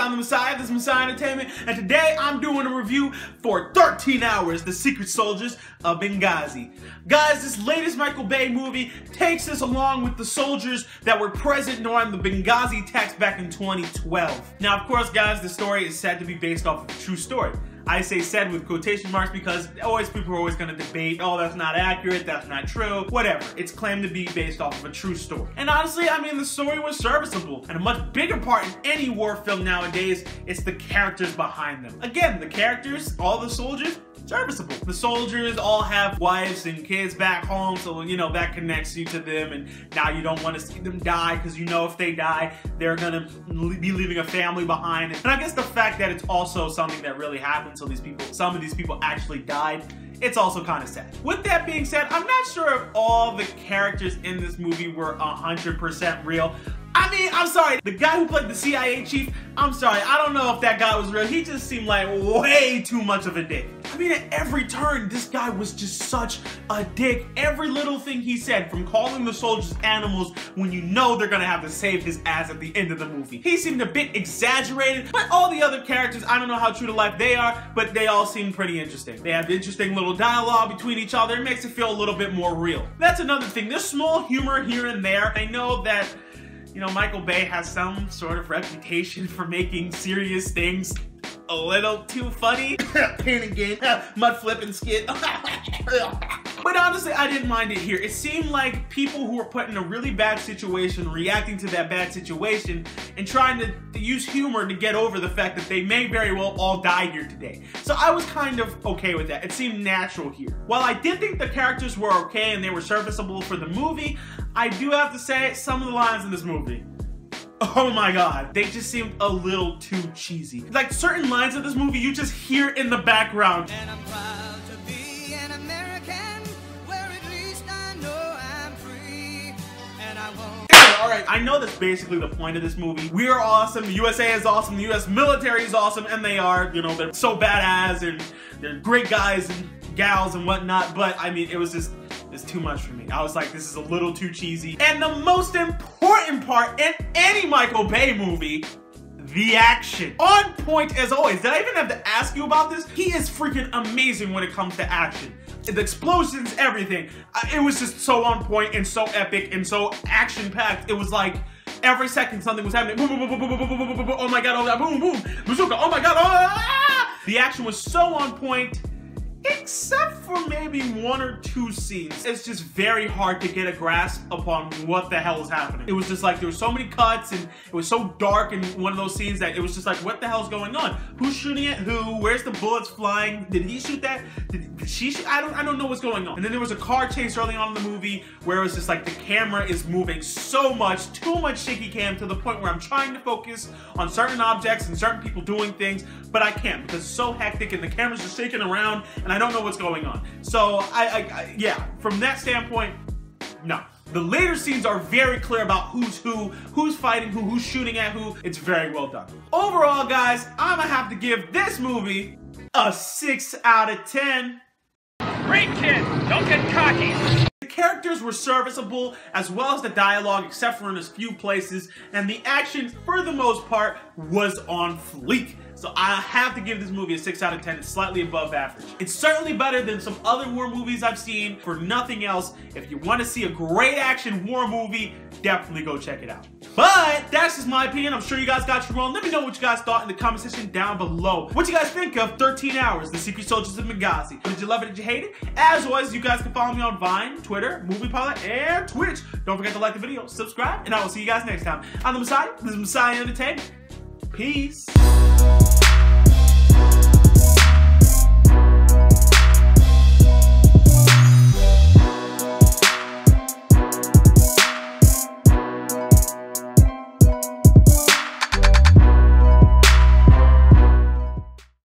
I'm the Messiah, this is Messiah Entertainment, and today I'm doing a review for 13 Hours, The Secret Soldiers of Benghazi. Guys, this latest Michael Bay movie takes us along with the soldiers that were present during the Benghazi attacks back in 2012. Now, of course, guys, the story is said to be based off of a true story. I say said with quotation marks because people are always going to debate, oh, that's not accurate, that's not true, whatever. It's claimed to be based off of a true story. And honestly, I mean, the story was serviceable. And a much bigger part in any war film nowadays is the characters behind them. Again, the characters, all the soldiers, serviceable. The soldiers all have wives and kids back home, so you know that connects you to them, and now you don't want to see them die because you know if they die, they're gonna be leaving a family behind. And I guess the fact that it's also something that really happened, so some of these people actually died, it's also kind of sad. With that being said, I'm not sure if all the characters in this movie were 100% real. I mean, I'm sorry, the guy who played the CIA chief, I'm sorry, I don't know if that guy was real. He just seemed like way too much of a dick. I mean, at every turn, this guy was just such a dick. Every little thing he said, from calling the soldiers animals when you know they're gonna have to save his ass at the end of the movie. He seemed a bit exaggerated, but all the other characters, I don't know how true to life they are, but they all seem pretty interesting. They have interesting little dialogue between each other. It makes it feel a little bit more real. That's another thing. There's small humor here and there. I know that, you know, Michael Bay has some sort of reputation for making serious things a little too funny. Pain and gain, mud flip and skit. But honestly, I didn't mind it here. It seemed like people who were put in a really bad situation, reacting to that bad situation, and trying to use humor to get over the fact that they may very well all die here today. So I was kind of okay with that. It seemed natural here. While I did think the characters were okay and they were serviceable for the movie, I do have to say some of the lines in this movie, oh my god, they just seemed a little too cheesy. Like certain lines of this movie you just hear in the background. And I'm proud to be an American, where at least I know I'm free, and I won't. Alright, I know that's basically the point of this movie. We are awesome, the USA is awesome, the US military is awesome, and they are, you know, they're so badass, and they're great guys and gals and whatnot, but I mean, it's too much for me. I was like, this is a little too cheesy. And the most important part in any Michael Bay movie, the action. On point as always. Did I even have to ask you about this? He is freaking amazing when it comes to action. The explosions, everything. It was just so on point and so epic and so action-packed. It was like every second something was happening. Boom, boom, boom, boom, boom, boom, boom, boom, boom, oh my god, oh my god, boom, boom, bazooka, oh my god, oh, ah! The action was so on point, except for maybe one or two scenes. It's just very hard to get a grasp upon what the hell is happening. It was just like there were so many cuts and it was so dark in one of those scenes that it was just like, what the hell's going on? Who's shooting at who? Where's the bullets flying? Did he shoot that? Did she shoot? I don't know what's going on. And then there was a car chase early on in the movie where it was just like the camera is moving so much, too much shaky cam, to the point where I'm trying to focus on certain objects and certain people doing things, but I can't because it's so hectic and the camera's just shaking around and I don't know what's going on. So yeah, from that standpoint, no. The later scenes are very clear about who's who, who's fighting who, who's shooting at who. It's very well done. Overall, guys, I'm gonna have to give this movie a 6 out of 10. Great kid, don't get cocky. The characters were serviceable, as well as the dialogue, except for in a few places, and the action, for the most part, was on fleek. So I have to give this movie a 6 out of 10. It's slightly above average. It's certainly better than some other war movies I've seen. For nothing else, if you want to see a great action war movie, definitely go check it out. But that's just my opinion. I'm sure you guys got your own. Let me know what you guys thought in the comment section down below. What you guys think of 13 Hours, The Secret Soldiers of Benghazi? Did you love it? Did you hate it? As always, you guys can follow me on Vine, Twitter, Movie Pilot, and Twitch. Don't forget to like the video, subscribe, and I will see you guys next time. I'm the Messiah. This is Messiah Entertainment. Peace.